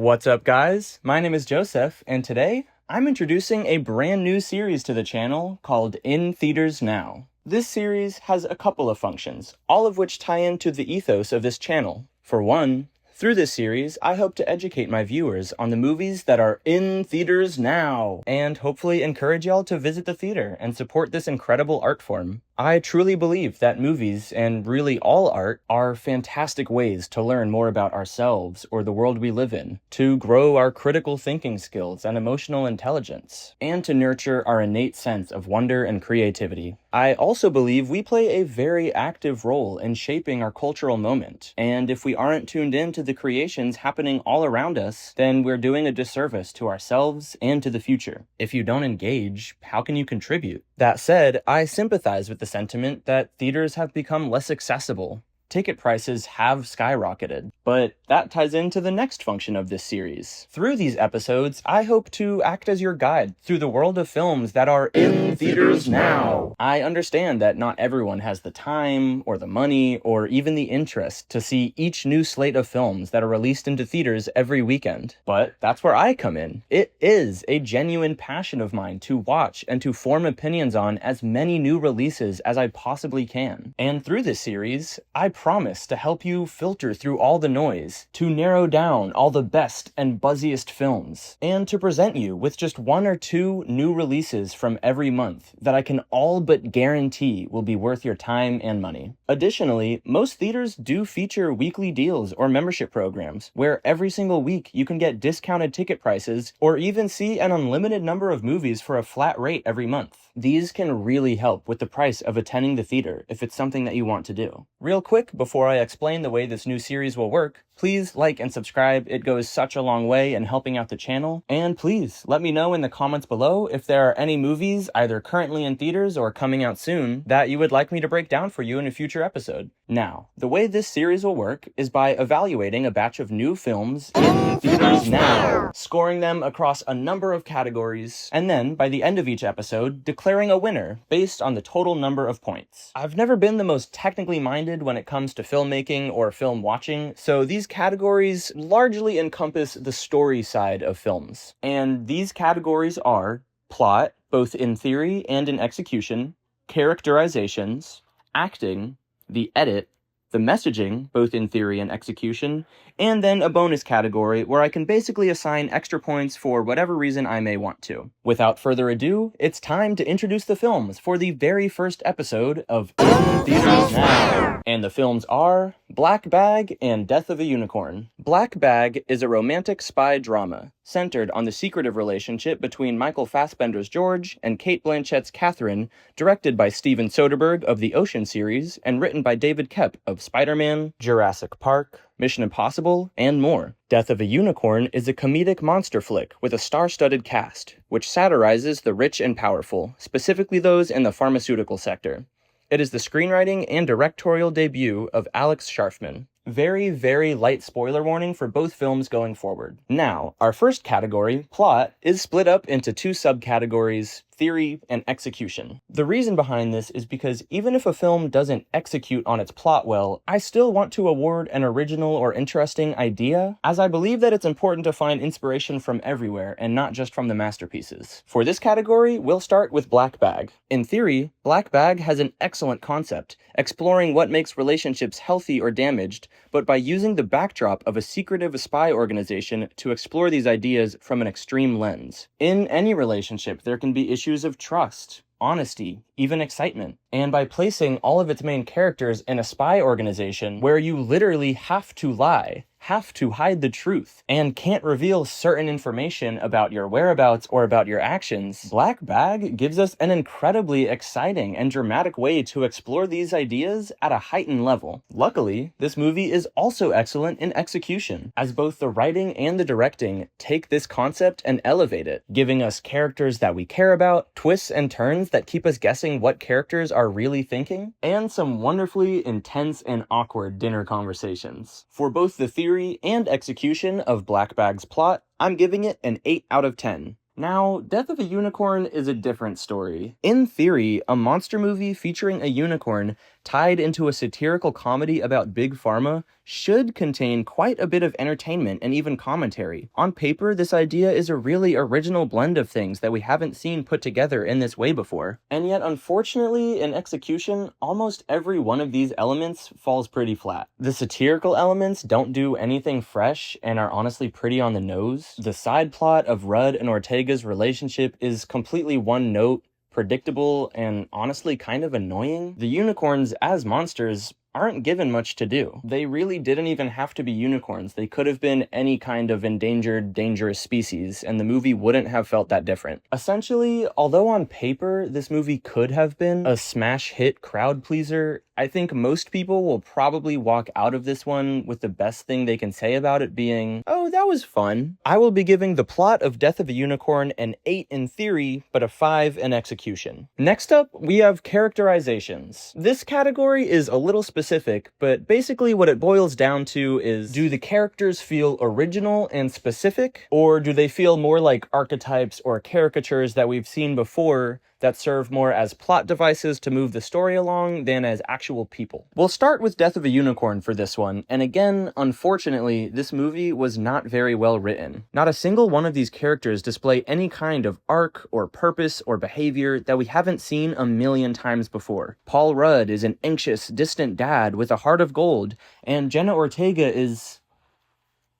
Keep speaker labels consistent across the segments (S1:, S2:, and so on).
S1: What's up, guys? My name is Joseph, and today I'm introducing a brand new series to the channel called In Theaters Now. This series has a couple of functions, all of which tie into the ethos of this channel. For one, through this series, I hope to educate my viewers on the movies that are in theaters now, and hopefully encourage y'all to visit the theater and support this incredible art form. I truly believe that movies, and really all art, are fantastic ways to learn more about ourselves or the world we live in, to grow our critical thinking skills and emotional intelligence, and to nurture our innate sense of wonder and creativity. I also believe we play a very active role in shaping our cultural moment, and if we aren't tuned in to the creations happening all around us, then we're doing a disservice to ourselves and to the future. If you don't engage, how can you contribute? That said, I sympathize with the sentiment that theaters have become less accessible. Ticket prices have skyrocketed, but that ties into the next function of this series. Through these episodes, I hope to act as your guide through the world of films that are in theaters now. I understand that not everyone has the time, or the money, or even the interest to see each new slate of films that are released into theaters every weekend. But that's where I come in. It is a genuine passion of mine to watch and to form opinions on as many new releases as I possibly can. And through this series, I promise to help you filter through all the noise, to narrow down all the best and buzziest films, and to present you with just one or two new releases from every month that I can all but guarantee will be worth your time and money. Additionally, most theaters do feature weekly deals or membership programs where every single week you can get discounted ticket prices or even see an unlimited number of movies for a flat rate every month. These can really help with the price of attending the theater if it's something that you want to do. Real quick, before I explain the way this new series will work, please like and subscribe. It goes such a long way in helping out the channel. And please let me know in the comments below if there are any movies either currently in theaters or coming out soon that you would like me to break down for you in a future episode. Now, the way this series will work is by evaluating a batch of new films in theaters now, scoring them across a number of categories, and then by the end of each episode, declaring a winner based on the total number of points. I've never been the most technically minded when it comes to filmmaking or film watching, so these categories largely encompass the story side of films. And these categories are plot, both in theory and in execution, characterizations, acting, the edit, the messaging, both in theory and execution, and then a bonus category where I can basically assign extra points for whatever reason I may want to. Without further ado, it's time to introduce the films for the very first episode of In Theaters Now. And the films are Black Bag and Death of a Unicorn. Black Bag is a romantic spy drama centered on the secretive relationship between Michael Fassbender's George and Cate Blanchett's Catherine, directed by Steven Soderbergh of the Ocean series and written by David Koepp of Spider-Man, Jurassic Park, Mission Impossible, and more. Death of a Unicorn is a comedic monster flick with a star-studded cast, which satirizes the rich and powerful, specifically those in the pharmaceutical sector. It is the screenwriting and directorial debut of Alex Sharfman. Very, very light spoiler warning for both films going forward. Now, our first category, plot, is split up into two subcategories, theory and execution. The reason behind this is because even if a film doesn't execute on its plot well, I still want to award an original or interesting idea, as I believe that it's important to find inspiration from everywhere and not just from the masterpieces. For this category, we'll start with Black Bag. In theory, Black Bag has an excellent concept, exploring what makes relationships healthy or damaged, but by using the backdrop of a secretive spy organization to explore these ideas from an extreme lens. In any relationship, there can be issues of trust, honesty, even excitement. And by placing all of its main characters in a spy organization where you literally have to lie, have to hide the truth, and can't reveal certain information about your whereabouts or about your actions, Black Bag gives us an incredibly exciting and dramatic way to explore these ideas at a heightened level. Luckily, this movie is also excellent in execution, as both the writing and the directing take this concept and elevate it, giving us characters that we care about, twists and turns that keep us guessing what characters are really thinking, and some wonderfully intense and awkward dinner conversations. For both the theory and execution of Black Bag's plot, I'm giving it an 8 out of 10. Now, Death of a Unicorn is a different story. In theory, a monster movie featuring a unicorn tied into a satirical comedy about Big Pharma, should contain quite a bit of entertainment and even commentary. On paper, this idea is a really original blend of things that we haven't seen put together in this way before. And yet, unfortunately, in execution, almost every one of these elements falls pretty flat. The satirical elements don't do anything fresh and are honestly pretty on the nose. The side plot of Rudd and Ortega's relationship is completely one note, predictable, and honestly kind of annoying. The unicorns as monsters aren't given much to do. They really didn't even have to be unicorns. They could have been any kind of endangered, dangerous species, and the movie wouldn't have felt that different. Essentially, although on paper this movie could have been a smash hit crowd pleaser, I think most people will probably walk out of this one with the best thing they can say about it being, oh, that was fun. I will be giving the plot of Death of a Unicorn an 8 in theory, but a 5 in execution. Next up, we have characterizations. This category is a little specific, but basically what it boils down to is, do the characters feel original and specific, or do they feel more like archetypes or caricatures that we've seen before that serve more as plot devices to move the story along than as actual people? We'll start with Death of a Unicorn for this one, and again, unfortunately, this movie was not very well written. Not a single one of these characters display any kind of arc or purpose or behavior that we haven't seen a million times before. Paul Rudd is an anxious, distant dad with a heart of gold, and Jenna Ortega is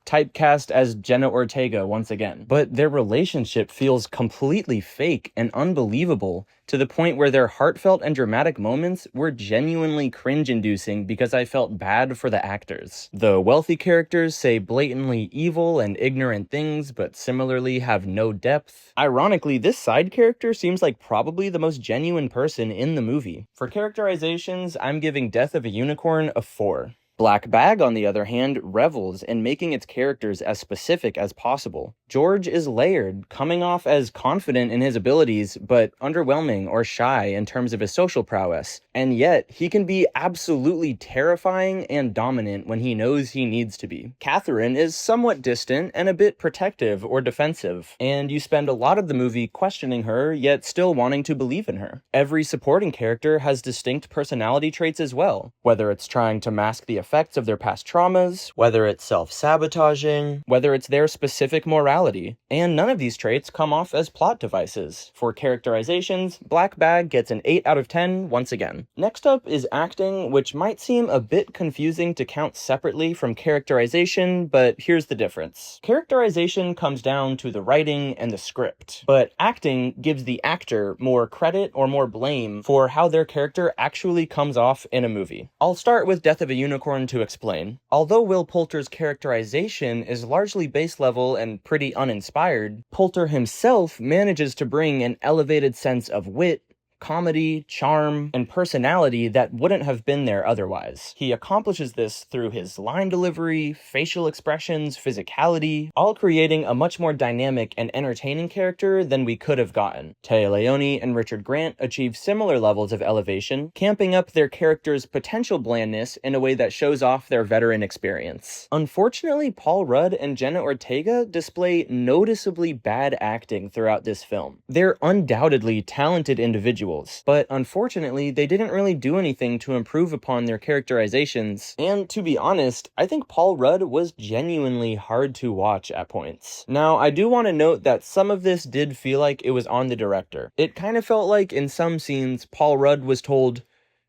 S1: typecast as Jenna Ortega once again. But their relationship feels completely fake and unbelievable, to the point where their heartfelt and dramatic moments were genuinely cringe-inducing because I felt bad for the actors. The wealthy characters say blatantly evil and ignorant things, but similarly have no depth. Ironically, this side character seems like probably the most genuine person in the movie. For characterizations, I'm giving Death of a Unicorn a 4. Black Bag, on the other hand, revels in making its characters as specific as possible. George is layered, coming off as confident in his abilities, but underwhelming or shy in terms of his social prowess. And yet, he can be absolutely terrifying and dominant when he knows he needs to be. Catherine is somewhat distant and a bit protective or defensive, and you spend a lot of the movie questioning her, yet still wanting to believe in her. Every supporting character has distinct personality traits as well, whether it's trying to mask the effects of their past traumas, whether it's self-sabotaging, whether it's their specific morality, and none of these traits come off as plot devices. For characterizations, Black Bag gets an 8 out of 10 once again. Next up is acting, which might seem a bit confusing to count separately from characterization, but here's the difference. Characterization comes down to the writing and the script, but acting gives the actor more credit or more blame for how their character actually comes off in a movie. I'll start with Death of a Unicorn to explain. Although Will Poulter's characterization is largely base level and pretty uninspired, Poulter himself manages to bring an elevated sense of wit, comedy, charm, and personality that wouldn't have been there otherwise. He accomplishes this through his line delivery, facial expressions, physicality, all creating a much more dynamic and entertaining character than we could have gotten. Téa Leoni and Richard Grant achieve similar levels of elevation, camping up their characters' potential blandness in a way that shows off their veteran experience. Unfortunately, Paul Rudd and Jenna Ortega display noticeably bad acting throughout this film. They're undoubtedly talented individuals, but unfortunately, they didn't really do anything to improve upon their characterizations, and to be honest, I think Paul Rudd was genuinely hard to watch at points. Now, I do want to note that some of this did feel like it was on the director. It kind of felt like in some scenes, Paul Rudd was told,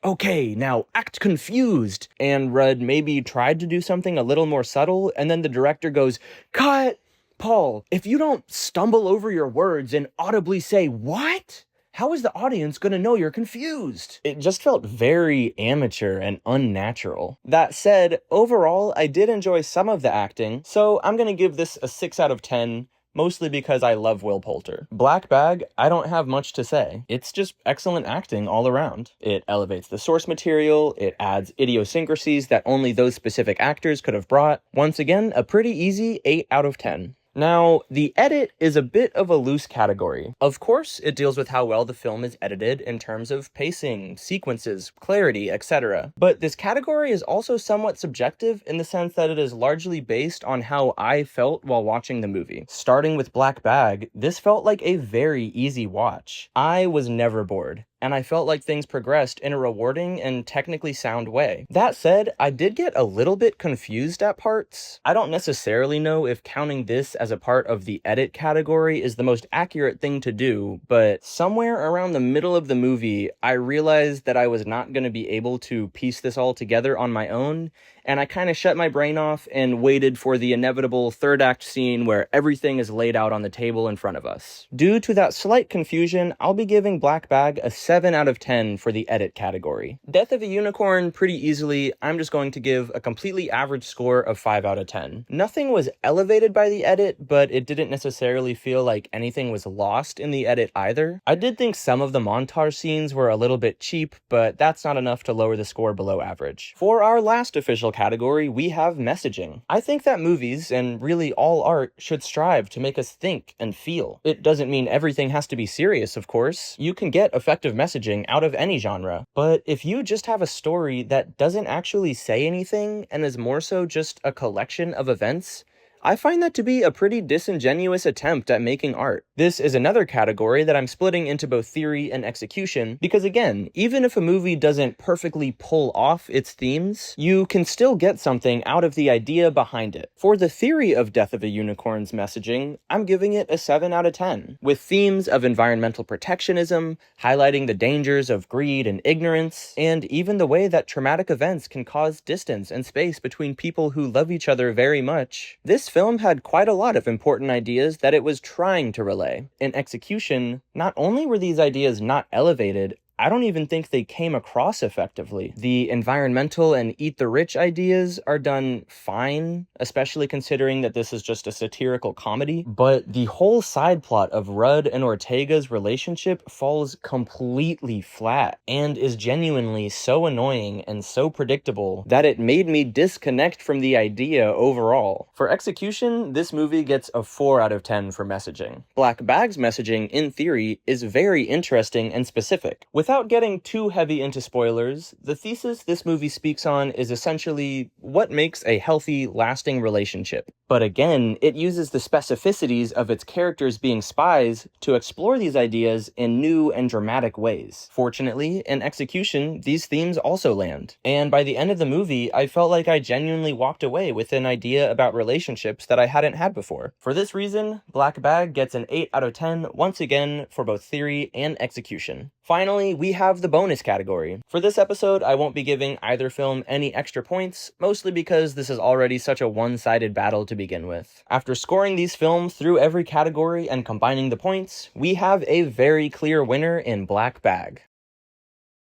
S1: okay, now act confused, and Rudd maybe tried to do something a little more subtle, and then the director goes, cut! Paul, if you don't stumble over your words and audibly say, what? How is the audience going to know you're confused? It just felt very amateur and unnatural. That said, overall, I did enjoy some of the acting, so I'm going to give this a 6 out of 10, mostly because I love Will Poulter. Black Bag, I don't have much to say. It's just excellent acting all around. It elevates the source material, it adds idiosyncrasies that only those specific actors could have brought. Once again, a pretty easy 8 out of 10. Now, the edit is a bit of a loose category. Of course, it deals with how well the film is edited in terms of pacing, sequences, clarity, etc. But this category is also somewhat subjective in the sense that it is largely based on how I felt while watching the movie. Starting with Black Bag, this felt like a very easy watch. I was never bored. and I felt like things progressed in a rewarding and technically sound way. That said, I did get a little bit confused at parts. I don't necessarily know if counting this as a part of the edit category is the most accurate thing to do, but somewhere around the middle of the movie, I realized that I was not going to be able to piece this all together on my own, and I kind of shut my brain off and waited for the inevitable third act scene where everything is laid out on the table in front of us. Due to that slight confusion, I'll be giving Black Bag a 7 out of 10 for the edit category. Death of a Unicorn, pretty easily, I'm just going to give a completely average score of 5 out of 10. Nothing was elevated by the edit, but it didn't necessarily feel like anything was lost in the edit either. I did think some of the montage scenes were a little bit cheap, but that's not enough to lower the score below average. For our last official category, we have messaging. I think that movies, and really all art, should strive to make us think and feel. It doesn't mean everything has to be serious, of course. You can get effective messaging out of any genre, but if you just have a story that doesn't actually say anything and is more so just a collection of events, I find that to be a pretty disingenuous attempt at making art. This is another category that I'm splitting into both theory and execution, because again, even if a movie doesn't perfectly pull off its themes, you can still get something out of the idea behind it. For the theory of Death of a Unicorn's messaging, I'm giving it a 7 out of 10, with themes of environmental protectionism, highlighting the dangers of greed and ignorance, and even the way that traumatic events can cause distance and space between people who love each other very much. This film had quite a lot of important ideas that it was trying to relay. In execution, not only were these ideas not elevated, I don't even think they came across effectively. The environmental and eat the rich ideas are done fine, especially considering that this is just a satirical comedy, but the whole side plot of Rudd and Ortega's relationship falls completely flat and is genuinely so annoying and so predictable that it made me disconnect from the idea overall. For execution, this movie gets a 4 out of 10 for messaging. Black Bag's messaging, in theory, is very interesting and specific. Without getting too heavy into spoilers, the thesis this movie speaks on is essentially what makes a healthy, lasting relationship. But again, it uses the specificities of its characters being spies to explore these ideas in new and dramatic ways. Fortunately, in execution, these themes also land. And by the end of the movie, I felt like I genuinely walked away with an idea about relationships that I hadn't had before. For this reason, Black Bag gets an 8 out of 10 once again for both theory and execution. Finally, we have the bonus category. For this episode, I won't be giving either film any extra points, mostly because this is already such a one-sided battle to begin with. After scoring these films through every category and combining the points, we have a very clear winner in Black Bag.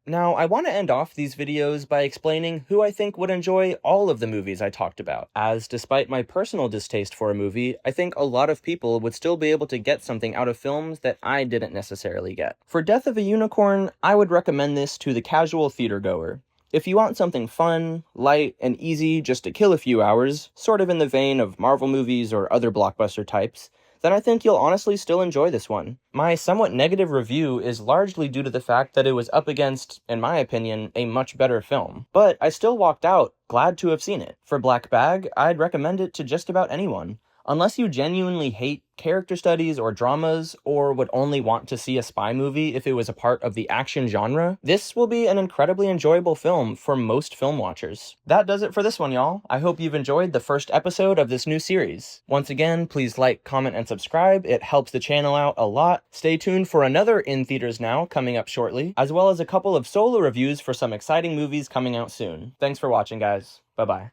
S1: Now, I want to end off these videos by explaining who I think would enjoy all of the movies I talked about, as despite my personal distaste for a movie, I think a lot of people would still be able to get something out of films that I didn't necessarily get. For Death of a Unicorn, I would recommend this to the casual theater goer. If you want something fun, light, and easy just to kill a few hours, sort of in the vein of Marvel movies or other blockbuster types, then I think you'll honestly still enjoy this one. My somewhat negative review is largely due to the fact that it was up against, in my opinion, a much better film. But I still walked out glad to have seen it. For Black Bag, I'd recommend it to just about anyone. Unless you genuinely hate character studies or dramas, or would only want to see a spy movie if it was a part of the action genre, this will be an incredibly enjoyable film for most film watchers. That does it for this one, y'all. I hope you've enjoyed the first episode of this new series. Once again, please like, comment, and subscribe. It helps the channel out a lot. Stay tuned for another In Theaters Now coming up shortly, as well as a couple of solo reviews for some exciting movies coming out soon. Thanks for watching, guys. Bye-bye.